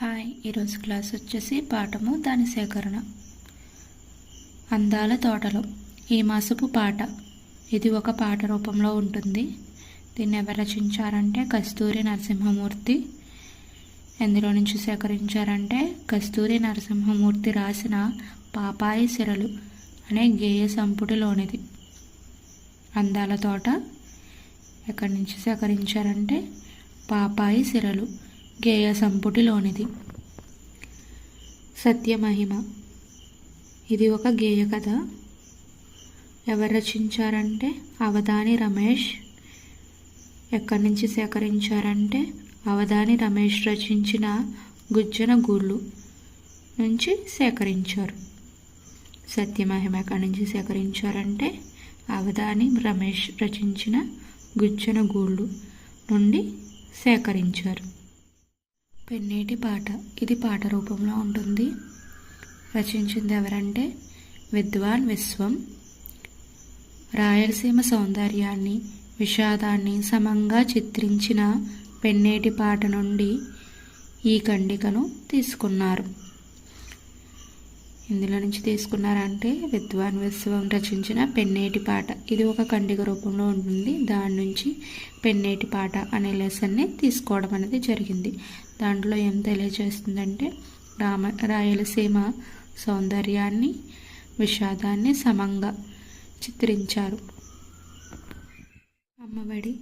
Hi, ఈరోజు class వచ్చేసి పాఠము దాని సేకరణ. అందాల తోటలో ఈ మాసపు పాట. ఇది ఒక పాట రూపంలో ఉంటుంది. దీన్ని ఎవరు రచించారంటే కస్తూరి నరసింహమూర్తి. ఎందులో నుంచి సేకరించారంటే కస్తూరి నరసింహమూర్తి రాసిన పాపాయి సిరలు అనే గేయ సంపుటిలోనిది. అందాల తోట ఎక్కడి నుంచి సేకరించారంటే పాపాయి సిరలు గేయ సంపుటిలోనిది. సత్యమహిమ ఇది ఒక గేయ కథ. ఎవరు రచించారంటే అవధాని రమేష్. ఎక్కడి నుంచి సేకరించారంటే అవధాని రమేష్ రచించిన గుజ్జన గూళ్ళు నుంచి సేకరించారు. సత్యమహిమ ఎక్కడి నుంచి సేకరించారంటే అవధాని రమేష్ రచించిన గుజ్జన గూళ్ళు నుండి సేకరించారు. పెన్నేటి పాట ఇది పాట రూపంలో ఉంటుంది. రచించింది ఎవరంటే విద్వాన్ విశ్వం. రాయలసీమ సౌందర్యాన్ని విషాదాన్ని సమంగా చిత్రించిన పెన్నేటి పాట నుండి ఈ ఖండికను తీసుకున్నారు. ఇందులో నుంచి తీసుకున్నారంటే విద్వాన్ విశ్వం రచించిన పెన్నేటి పాట. ఇది ఒక ఖండిక రూపంలో ఉంటుంది. దాని నుంచి పెన్నేటి పాట అనే లెసన్ని తీసుకోవడం అనేది జరిగింది. దాంట్లో ఏం తెలియజేస్తుందంటే రాయలసీమ సౌందర్యాన్ని విషాదాన్ని సమంగా చిత్రించారు. అమ్మఒడి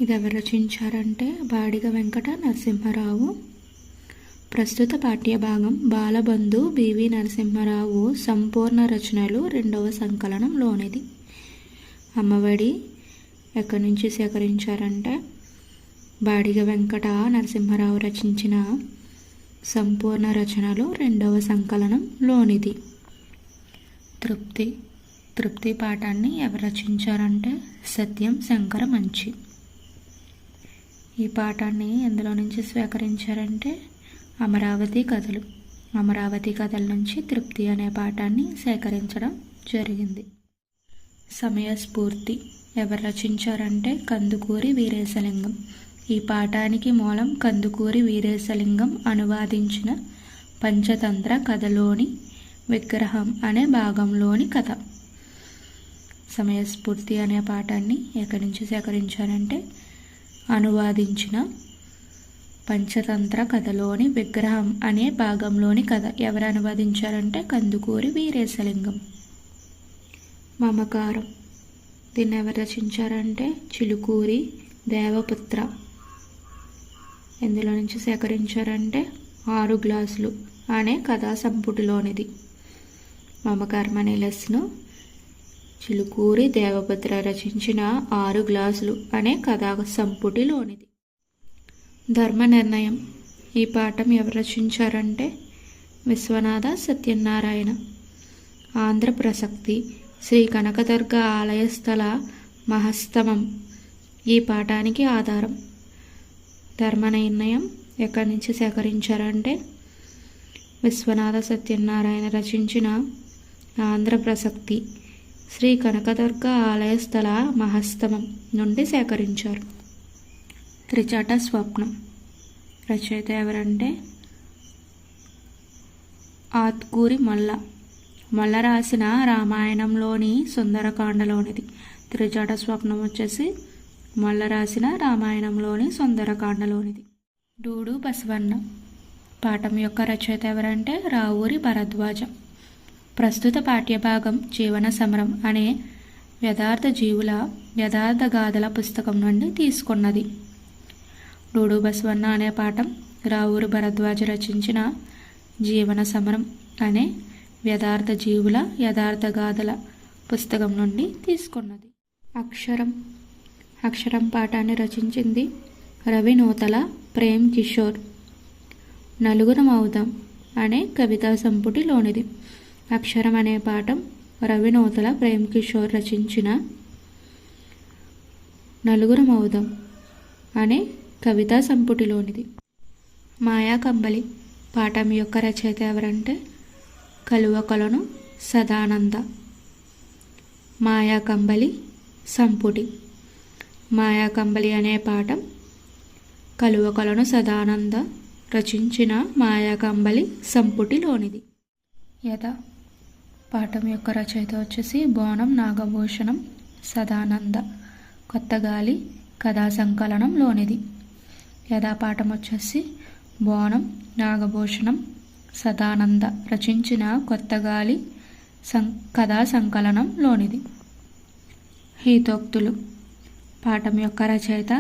ఇది ఎవరు రచించారంటే బాడిగ వెంకట నరసింహారావు. ప్రస్తుత పాఠ్యభాగం బాలబంధు బివి నరసింహారావు సంపూర్ణ రచనలు 2వ సంకలనంలోనిది. అమ్మఒడి ఎక్కడి నుంచి సేకరించారంటే బాడిగ వెంకట నరసింహారావు రచించిన సంపూర్ణ రచనలు 2వ సంకలనంలోనిది. తృప్తి పాఠాన్ని ఎవరు రచించారంటే సత్యం శంకర మంచి. ఈ పాఠాన్ని ఎందులో నుంచి స్వీకరించారంటే అమరావతి కథల నుంచి తృప్తి అనే పాఠాన్ని సేకరించడం జరిగింది. సమయస్ఫూర్తి ఎవరు రచించారంటే కందుకూరి వీరేశలింగం. ఈ పాఠానికి మూలం కందుకూరి వీరేశలింగం అనువాదించిన పంచతంత్ర కథలోని విగ్రహం అనే భాగంలోని కథ. సమయస్ఫూర్తి అనే పాఠాన్ని ఎక్కడి నుంచి సేకరించారంటే అనువాదించిన పంచతంత్ర కథలోని విగ్రహం అనే భాగంలోని కథ. ఎవరు అనువాదించారంటే కందుకూరి వీరేశలింగం. మమకారం దీన్ని ఎవరు రచించారంటే చిలుకూరి దేవపుత్ర. ఎందులో నుంచి సేకరించారంటే 6 గ్లాసులు అనే కథా సంపుటిలోనిది. మమకారం అనే లెస్ను చిలుకూరి దేవపుత్ర రచించిన 6 గ్లాసులు అనే కథా సంపుటిలోనిది. ధర్మ నిర్ణయం ఈ పాఠం ఎవరు రచించారంటే విశ్వనాథ సత్యనారాయణ. ఆంధ్ర ప్రసక్తి శ్రీ కనకదుర్గ ఆలయ స్థల మహస్తమం ఈ పాఠానికి ఆధారం. ధర్మ నిర్ణయం ఎక్కడి నుంచి సేకరించారంటే విశ్వనాథ సత్యనారాయణ రచించిన ఆంధ్ర ప్రసక్తి శ్రీ కనకదుర్గ ఆలయ స్థల మహస్తమం నుండి సేకరించారు. త్రిచట స్వప్నం రచయిత ఎవరంటే ఆత్కూరి మొల్ల రాసిన రామాయణంలోని సుందరకాండలోనిది. త్రిచట స్వప్నం వచ్చేసి మొల్ల రాసిన రామాయణంలోని సుందరకాండలోనిది. డూడు బసవన్న పాఠం యొక్క రచయిత ఎవరంటే రావూరి భరద్వాజ. ప్రస్తుత పాఠ్యభాగం జీవన సమరం అనే యథార్థ గాథల పుస్తకం నుండి తీసుకున్నది. డూడు బసవన్న అనే పాఠం రావూరి భరద్వాజ రచించిన జీవన సమరం అనే యథార్థ గాథల పుస్తకం నుండి తీసుకున్నది. అక్షరం పాఠాన్ని రచించింది రవి నూతల ప్రేమ్ కిషోర్. నలుగురం అవుదాం అనే కవితా సంపుటిలోనిది. అక్షరం అనే పాఠం రవి నూతల ప్రేమ్ కిషోర్ రచించిన నలుగురం అవుదాం అనే కవితా సంపుటిలోనిది. మాయాకంబలి పాఠం యొక్క రచయిత ఎవరంటే కలువకొలను సదానంద. మాయాకంబలి సంపుటి మాయాకంబలి అనే పాఠం కలువకొలను సదానంద రచించిన మాయాకంబలి సంపుటిలోనిది. యథ పాఠం యొక్క రచయిత వచ్చేసి బోనం నాగభూషణం సదానంద, కొత్తగాలి కథా సంకలనంలోనిది. యథా పాఠం వచ్చేసి బోనం నాగభూషణం సదానంద రచించిన కొత్తగాలి కథా సంకలనంలోనిది. హీతోక్తులు పాఠం యొక్క రచయిత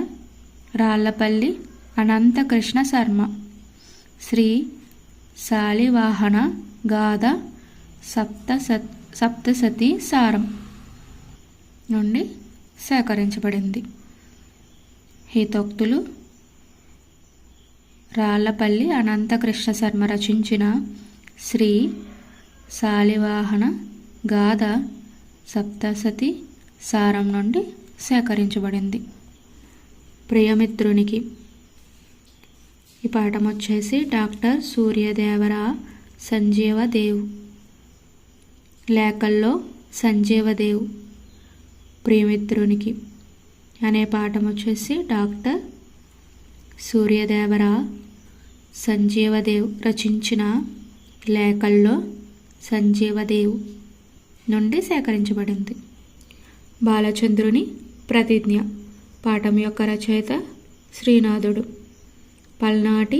రాళ్లపల్లి అనంతకృష్ణ శర్మ. శ్రీ శాలివాహన గాథ సప్తసతి సారం నుండి సేకరించబడింది. హీతోక్తులు రాళ్లపల్లి అనంతకృష్ణ శర్మ రచించిన శ్రీ శాలివాహన గాథ సప్తసతి సారం నుండి సేకరించబడింది. ప్రియమిత్రునికి ఈ పాఠం వచ్చేసి డాక్టర్ సూర్యదేవర సంజీవదేవ్. లేఖల్లో సంజీవదేవ్ ప్రియమిత్రునికి అనే పాఠం వచ్చేసి డాక్టర్ సూర్యదేవర సంజీవదేవ్ రచించిన లేఖల్లో సంజీవదేవ్ నుండి సేకరించబడింది. బాలచంద్రుని ప్రతిజ్ఞ పాఠం యొక్క రచయిత శ్రీనాథుడు. పల్నాటి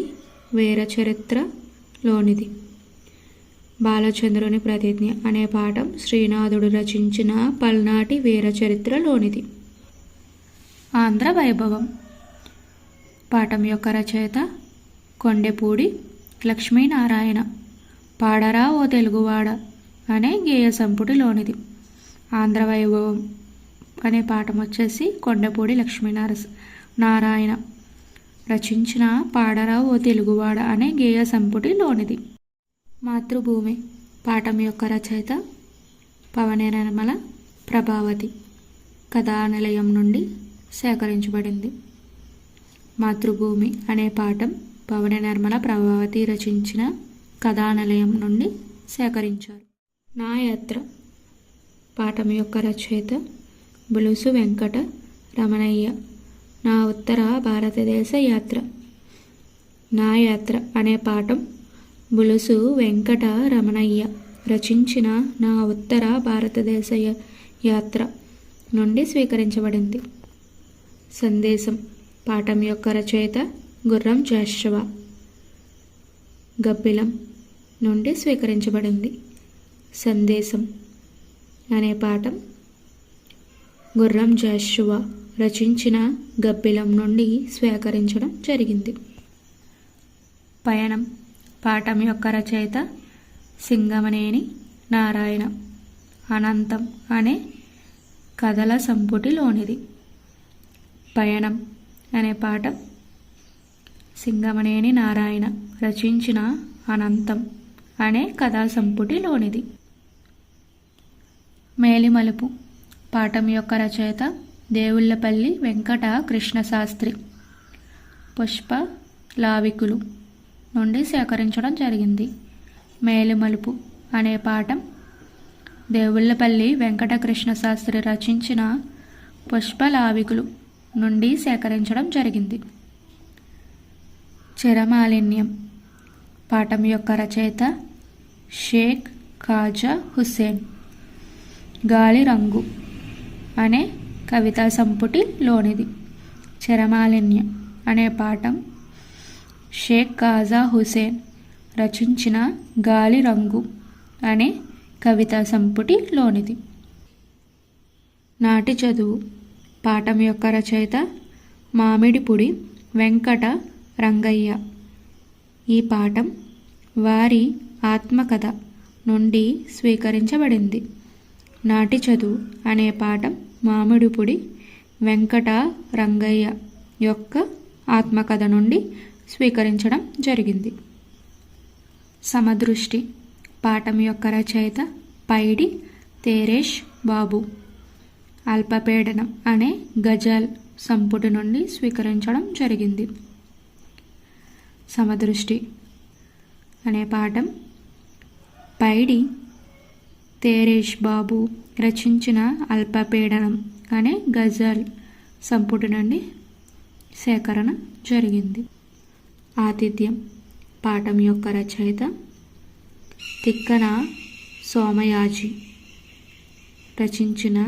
వీర చరిత్రలోనిది. బాలచంద్రుని ప్రతిజ్ఞ అనే పాఠం శ్రీనాథుడు రచించిన పల్నాటి వీర చరిత్రలోనిది. ఆంధ్ర వైభవం పాఠం యొక్క రచయిత కొండెపూడి లక్ష్మీనారాయణ. పాడరా ఓ తెలుగువాడ అనే గేయ సంపుటిలోనిది. ఆంధ్ర వైభవం అనే పాఠం వచ్చేసి కొండపూడి లక్ష్మీనారాయణ రచించిన పాడరా ఓ తెలుగువాడ అనే గేయ సంపుటిలోనిది. మాతృభూమి పాఠం యొక్క రచయిత పవన నిర్మల ప్రభావతి. కథానిలయం నుండి సేకరించబడింది. మాతృభూమి అనే పాఠం పవన నిర్మల ప్రభావతి రచించిన కథానిలయం నుండి సేకరించారు. నా యాత్ర పాఠం యొక్క రచయిత బులుసు వెంకట రమణయ్య. నా ఉత్తర భారతదేశ యాత్ర. నా యాత్ర అనే పాఠం బులుసు వెంకట రమణయ్య రచించిన నా ఉత్తర భారతదేశ యాత్ర నుండి స్వీకరించబడింది. సందేశం పాఠం యొక్క రచయిత గుర్రం జాషువా. గబ్బిలం నుండి స్వీకరించబడింది. సందేశం అనే పాఠం గుర్రం జాషువా రచించిన గబ్బిలం నుండి స్వీకరించడం జరిగింది. పయనం పాఠం యొక్క రచయిత సింగమనేని నారాయణ. అనంతం అనే కథల సంపుటిలోనిది. పయనం అనే పాఠం సింగమనేని నారాయణ రచించిన అనంతం అనే కథా సంపుటిలోనిది. మేలిమలుపు పాఠం యొక్క రచయిత దేవుళ్లపల్లి వెంకట కృష్ణశాస్త్రి. పుష్ప లావికులు నుండి సేకరించడం జరిగింది. మేలిమలుపు అనే పాఠం దేవుళ్లపల్లి వెంకట కృష్ణశాస్త్రి రచించిన పుష్పలావికులు నుండి సేకరించడం జరిగింది. చిరమాలిన్యం పాఠం యొక్క రచయిత షేక్ ఖాజా హుస్సేన్. గాలి రంగు అనే కవితా సంపుటిలోనిది. చిరమాలిన్యం అనే పాఠం షేక్ ఖాజా హుస్సేన్ రచించిన గాలి రంగు అనే కవితా సంపుటిలోనిది. నాటి చదువు పాఠం యొక్క రచయిత మామిడిపుడి వెంకట రంగయ్య. ఈ పాఠం వారి ఆత్మకథ నుండి స్వీకరించబడింది. నాటి చదువు అనే పాఠం మామిడిపుడి వెంకట రంగయ్య యొక్క ఆత్మకథ నుండి స్వీకరించడం జరిగింది. సమదృష్టి పాఠం యొక్క రచయిత పైడి తేరేష్ బాబు. అల్పపీడనం అనే గజల్ సంపుటి నుండి స్వీకరించడం జరిగింది. సమదృష్టి అనే పాఠం పైడి తేరేష్ బాబు రచించిన అల్పపీడనం అనే గజల్ సంపుటి నుండి సేకరణ జరిగింది. ఆతిథ్యం పాఠం యొక్క రచయిత తిక్కన సోమయాజి. రచించిన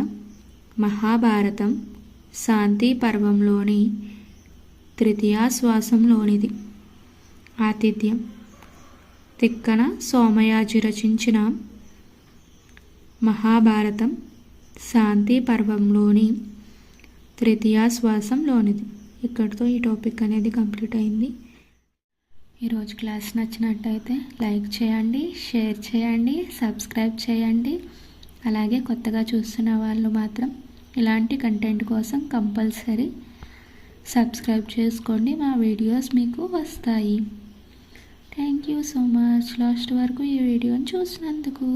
మహాభారతం శాంతి పర్వంలోని తృతీయాశ్వాసంలోనిది. ఆతిథ్యం. తిక్కన సోమయాజి రచించిన మహాభారతం శాంతి పర్వంలోని తృతీయాశ్వాసంలోనిది. ఇక్కడితో ఈ టాపిక్ అనేది కంప్లీట్ అయింది. ఈరోజు క్లాస్ నచ్చినట్టయితే లైక్ చేయండి, షేర్ చేయండి, సబ్స్క్రైబ్ చేయండి. అలాగే కొత్తగా చూస్తున్న వాళ్ళు మాత్రం ఇలాంటి కంటెంట్ కోసం కంపల్సరీ సబ్స్క్రైబ్ చేసుకోండి. మా వీడియోస్ మీకు వస్తాయి. Thank you so much last వరకు ఈ వీడియోని చూసినందుకు.